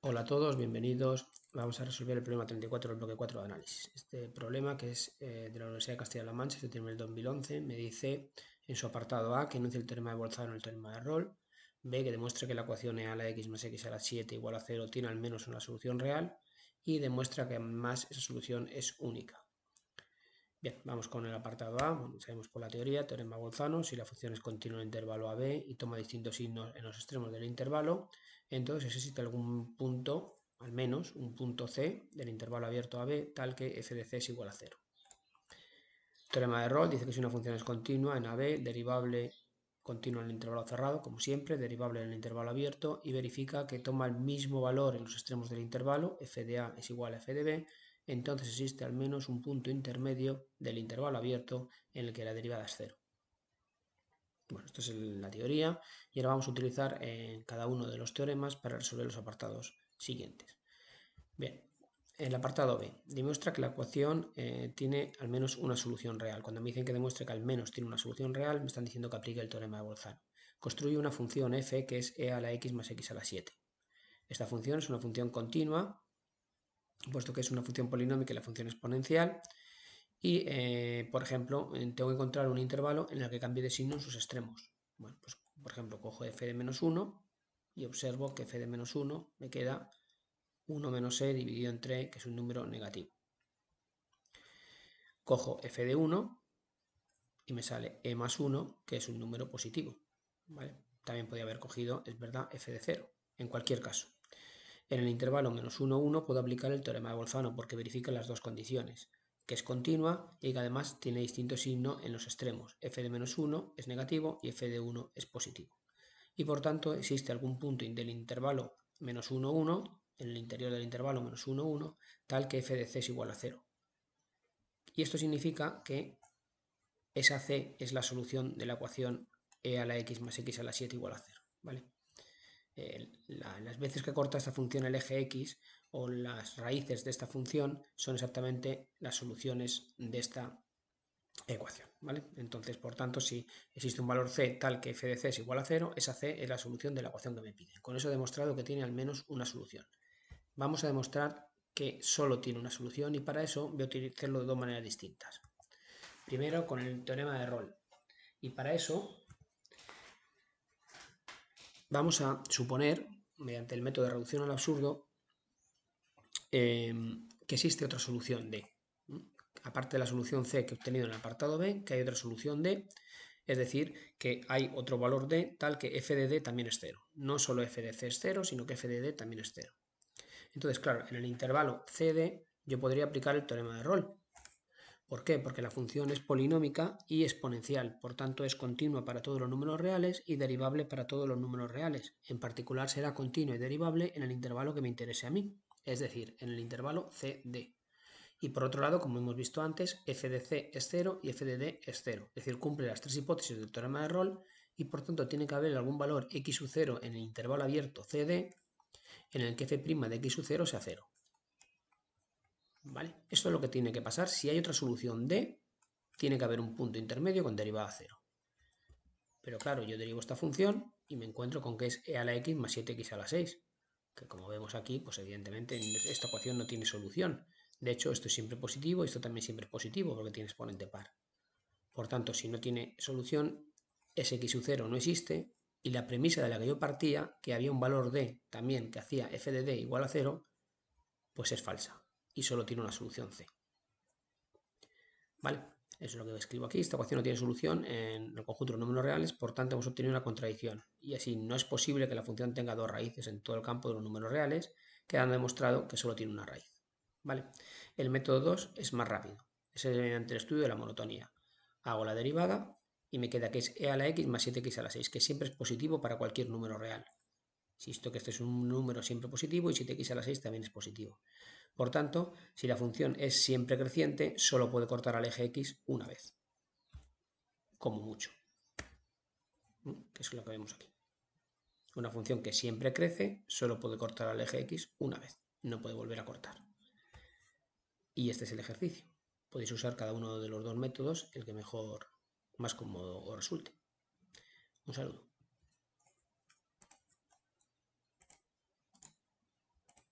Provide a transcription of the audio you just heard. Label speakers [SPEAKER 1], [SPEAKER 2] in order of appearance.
[SPEAKER 1] Hola a todos, bienvenidos. Vamos a resolver el problema 34 del bloque 4 de análisis. Este problema, que es de la Universidad de Castilla-La Mancha, se terminó en el 2011, me dice en su apartado A que enuncia el teorema de Bolzano, el teorema de Rolle, B que demuestra que la ecuación e a la x más x a la 7 igual a 0 tiene al menos una solución real y demuestra que además esa solución es única. Bien, vamos con el apartado A. Bueno, sabemos por la teoría, teorema Bolzano, si la función es continua en el intervalo AB y toma distintos signos en los extremos del intervalo, entonces existe algún punto, al menos un punto C del intervalo abierto AB, tal que f de c es igual a 0. Teorema de Rolle dice que si una función es continua en AB, derivable continua en el intervalo cerrado, como siempre, derivable en el intervalo abierto, y verifica que toma el mismo valor en los extremos del intervalo, f de a es igual a f de b, entonces existe al menos un punto intermedio del intervalo abierto en el que la derivada es 0. Bueno, esto es la teoría y ahora vamos a utilizar cada uno de los teoremas para resolver los apartados siguientes. Bien, el apartado B demuestra que la ecuación tiene al menos una solución real. Cuando me dicen que demuestre que al menos tiene una solución real, me están diciendo que aplique el teorema de Bolzano. Construye una función f que es e a la x más x a la 7. Esta función es una función continua, puesto que es una función polinómica y la función exponencial. Y, por ejemplo, tengo que encontrar un intervalo en el que cambie de signo en sus extremos. Bueno, pues, por ejemplo, cojo f de menos 1 y observo que f de menos 1 me queda 1 menos e dividido entre e, que es un número negativo. Cojo f de 1 y me sale e más 1, que es un número positivo. ¿Vale? También podría haber cogido, es verdad, f de 0. En cualquier caso, en el intervalo menos 1, 1 puedo aplicar el teorema de Bolzano porque verifica las dos condiciones, que es continua y que además tiene distinto signo en los extremos. F de menos 1 es negativo y f de 1 es positivo. Y por tanto existe algún punto del intervalo menos 1, 1, en el interior del intervalo menos 1, 1, tal que f de c es igual a 0. Y esto significa que esa c es la solución de la ecuación e a la x más x a la 7 igual a 0. ¿Vale? Las veces que corta esta función el eje x o las raíces de esta función son exactamente las soluciones de esta ecuación. ¿Vale? Entonces, por tanto, si existe un valor c tal que f de c es igual a 0, esa c es la solución de la ecuación que me piden. Con eso he demostrado que tiene al menos una solución. Vamos a demostrar que solo tiene una solución y para eso voy a utilizarlo de dos maneras distintas. Primero con el teorema de Rolle. Y para eso vamos a suponer, mediante el método de reducción al absurdo, que existe otra solución D. Aparte de la solución C que he obtenido en el apartado B, que hay otra solución D, es decir, que hay otro valor D tal que f de D también es 0. No solo f de C es 0, sino que f de D también es 0. Entonces, claro, en el intervalo CD yo podría aplicar el teorema de Rolle. ¿Por qué? Porque la función es polinómica y exponencial, por tanto es continua para todos los números reales y derivable para todos los números reales. En particular será continua y derivable en el intervalo que me interese a mí, es decir, en el intervalo CD. Y por otro lado, como hemos visto antes, f de c es 0 y f de d es 0, es decir, cumple las tres hipótesis del teorema de Rolle y por tanto tiene que haber algún valor x sub 0 en el intervalo abierto CD en el que f' de x sub 0 sea 0. ¿Vale? Esto es lo que tiene que pasar. Si hay otra solución D, tiene que haber un punto intermedio con derivada 0. Pero claro, yo derivo esta función y me encuentro con que es e a la x más 7x a la 6. Que como vemos aquí, pues evidentemente esta ecuación no tiene solución. De hecho, esto es siempre positivo y esto también siempre es positivo porque tiene exponente par. Por tanto, si no tiene solución, ese x sub 0 no existe y la premisa de la que yo partía, que había un valor d también que hacía f de d igual a 0, pues es falsa y solo tiene una solución c. ¿Vale? Eso es lo que escribo aquí. Esta ecuación no tiene solución en el conjunto de los números reales, por tanto hemos obtenido una contradicción. Y así no es posible que la función tenga dos raíces en todo el campo de los números reales, quedando demostrado que solo tiene una raíz. ¿Vale? El método 2 es más rápido. Es mediante el estudio de la monotonía. Hago la derivada y me queda que es e a la x más 7x a la 6, que siempre es positivo para cualquier número real. Insisto que este es un número siempre positivo y 7x a la 6 también es positivo. Por tanto, si la función es siempre creciente, solo puede cortar al eje x una vez. Como mucho. Que es lo que vemos aquí. Una función que siempre crece, solo puede cortar al eje x una vez. No puede volver a cortar. Y este es el ejercicio. Podéis usar cada uno de los dos métodos, el que mejor, más cómodo os resulte. Un saludo.